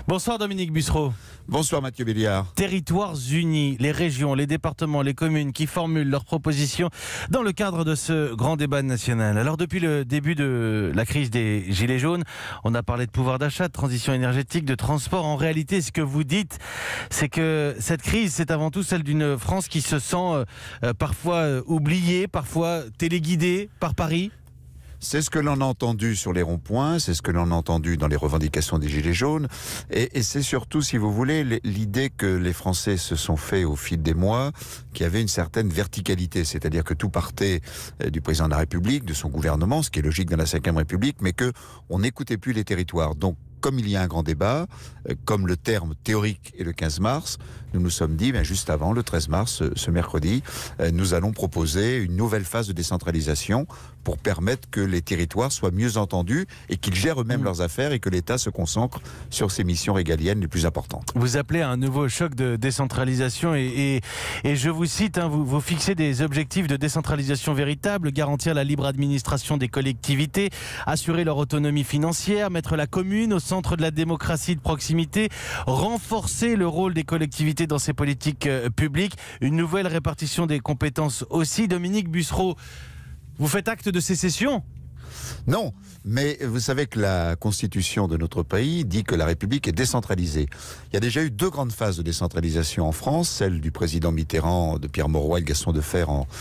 Bonsoir Dominique Bussereau. Bonsoir Mathieu Béliard. Territoires unis, les régions, les départements, les communes qui formulent leurs propositions dans le cadre de ce grand débat national. Alors depuis le début de la crise des Gilets jaunes, on a parlé de pouvoir d'achat, de transition énergétique, de transport. En réalité, ce que vous dites, c'est que cette crise, c'est avant tout celle d'une France qui se sent parfois oubliée, parfois téléguidée par Paris. C'est ce que l'on a entendu sur les ronds-points, c'est ce que l'on a entendu dans les revendications des Gilets jaunes, et c'est surtout, si vous voulez, l'idée que les Français se sont fait au fil des mois, qu'il y avait une certaine verticalité, c'est-à-dire que tout partait du président de la République, de son gouvernement, ce qui est logique dans la Ve République, mais qu'on n'écoutait plus les territoires. Donc, comme il y a un grand débat, comme le terme théorique est le 15 mars, nous nous sommes dit, juste avant, le 13 mars, ce mercredi, nous allons proposer une nouvelle phase de décentralisation pour permettre que les territoires soient mieux entendus et qu'ils gèrent eux-mêmes leurs affaires et que l'État se concentre sur ses missions régaliennes les plus importantes. Vous appelez à un nouveau choc de décentralisation et je vous cite, vous fixez des objectifs de décentralisation véritables, garantir la libre administration des collectivités, assurer leur autonomie financière, mettre la commune au centre de la démocratie de proximité, renforcer le rôle des collectivités dans ces politiques publiques, une nouvelle répartition des compétences aussi. Dominique Bussereau, vous faites acte de sécession ? Non, mais vous savez que la Constitution de notre pays dit que la République est décentralisée. Il y a déjà eu 2 grandes phases de décentralisation en France, celle du président Mitterrand, de Pierre Mauroy et de Gaston Defferre en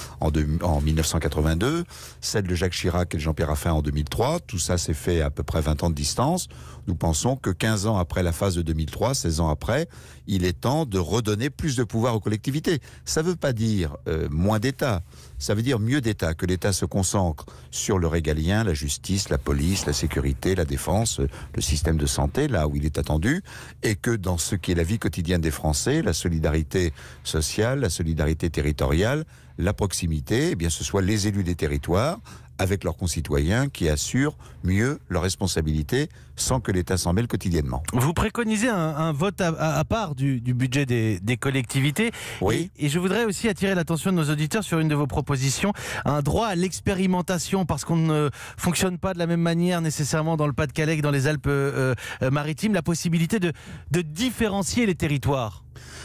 1982, celle de Jacques Chirac et de Jean-Pierre Raffarin en 2003. Tout ça s'est fait à peu près 20 ans de distance. Nous pensons que 15 ans après la phase de 2003, 16 ans après, il est temps de redonner plus de pouvoir aux collectivités. Ça ne veut pas dire moins d'État, ça veut dire mieux d'État, que l'État se concentre sur le régalien, la justice, la police, la sécurité, la défense, le système de santé, là où il est attendu, et que dans ce qui est la vie quotidienne des Français, la solidarité sociale, la solidarité territoriale, la proximité, eh bien ce soit les élus des territoires, avec leurs concitoyens qui assurent mieux leurs responsabilités sans que l'État s'en mêle quotidiennement. Vous préconisez un vote à part du budget des collectivités. Oui. Et je voudrais aussi attirer l'attention de nos auditeurs sur une de vos propositions, un droit à l'expérimentation, parce qu'on ne fonctionne pas de la même manière nécessairement dans le Pas-de-Calais que dans les Alpes-Maritimes, la possibilité de différencier les territoires.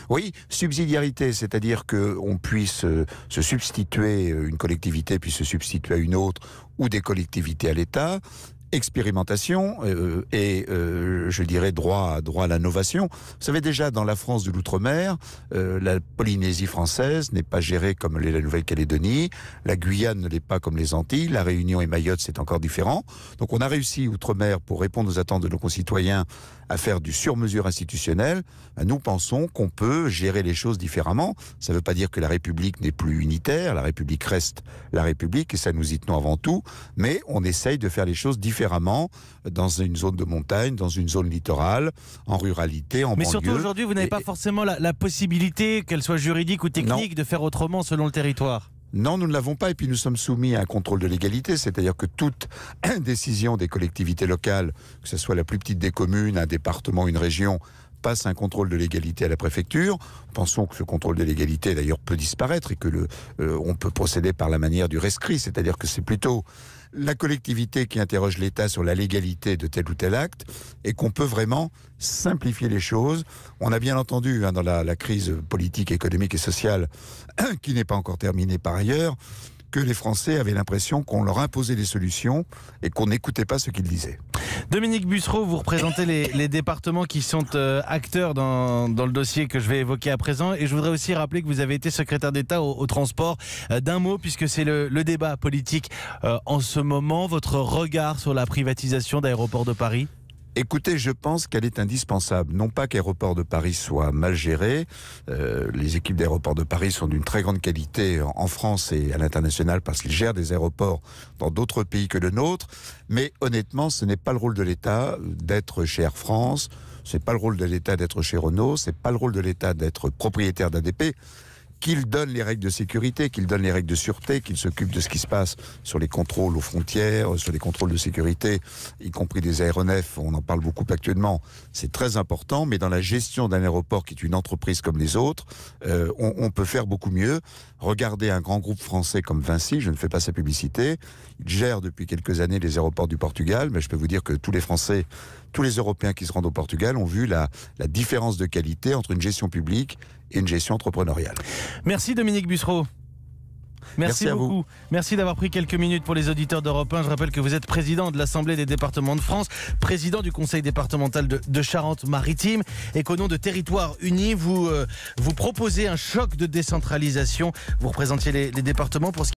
Oui, subsidiarité, c'est-à-dire qu'on puisse se substituer, une collectivité puisse se substituer à une autre, ou des collectivités à l'État. Expérimentation et je dirais droit à l'innovation. Vous savez déjà, dans la France de l'outre-mer, la Polynésie française n'est pas gérée comme la Nouvelle-Calédonie, la Guyane ne l'est pas comme les Antilles, la Réunion et Mayotte c'est encore différent. Donc on a réussi outre-mer, pour répondre aux attentes de nos concitoyens, à faire du sur-mesure institutionnel. Nous pensons qu'on peut gérer les choses différemment. Ça ne veut pas dire que la République n'est plus unitaire, la République reste la République et ça nous y tenons avant tout, mais on essaye de faire les choses différemment dans une zone de montagne, dans une zone littorale, en ruralité, en banlieue. Mais surtout aujourd'hui, vous n'avez pas forcément la possibilité, qu'elle soit juridique ou technique, de faire autrement selon le territoire. Non, nous ne l'avons pas et puis nous sommes soumis à un contrôle de légalité, c'est-à-dire que toute décision des collectivités locales, que ce soit la plus petite des communes, un département, une région, passe un contrôle de légalité à la préfecture. Pensons que ce contrôle de légalité d'ailleurs peut disparaître et que on peut procéder par la manière du rescrit, c'est-à-dire que c'est plutôt la collectivité qui interroge l'État sur la légalité de tel ou tel acte et qu'on peut vraiment simplifier les choses. On a bien entendu dans la crise politique, économique et sociale qui n'est pas encore terminée par ailleurs, que les Français avaient l'impression qu'on leur imposait des solutions et qu'on n'écoutait pas ce qu'ils disaient. Dominique Bussereau, vous représentez les départements qui sont acteurs dans le dossier que je vais évoquer à présent. Et je voudrais aussi rappeler que vous avez été secrétaire d'État au transport. D'un mot, puisque c'est le débat politique en ce moment, votre regard sur la privatisation d'Aéroports de Paris ? Écoutez, je pense qu'elle est indispensable. Non pas qu'Aéroports de Paris soit mal géré. Les équipes d'Aéroports de Paris sont d'une très grande qualité en France et à l'international parce qu'ils gèrent des aéroports dans d'autres pays que le nôtre. Mais honnêtement, ce n'est pas le rôle de l'État d'être chez Air France. Ce n'est pas le rôle de l'État d'être chez Renault. Ce n'est pas le rôle de l'État d'être propriétaire d'ADP. Qu'il donne les règles de sécurité, qu'il donne les règles de sûreté, qu'il s'occupe de ce qui se passe sur les contrôles aux frontières, sur les contrôles de sécurité, y compris des aéronefs, on en parle beaucoup actuellement, c'est très important, mais dans la gestion d'un aéroport qui est une entreprise comme les autres, on peut faire beaucoup mieux. Regardez un grand groupe français comme Vinci, je ne fais pas sa publicité, il gère depuis quelques années les aéroports du Portugal, mais je peux vous dire que tous les Français tous les Européens qui se rendent au Portugal ont vu la différence de qualité entre une gestion publique et une gestion entrepreneuriale. Merci Dominique Bussereau. Merci à beaucoup. vous. Merci d'avoir pris quelques minutes pour les auditeurs d'Europe 1. Je rappelle que vous êtes président de l'Assemblée des départements de France, président du Conseil départemental de Charente-Maritime, et qu'au nom de Territoires Unis, vous proposez un choc de décentralisation. Vous représentiez les départements pour ce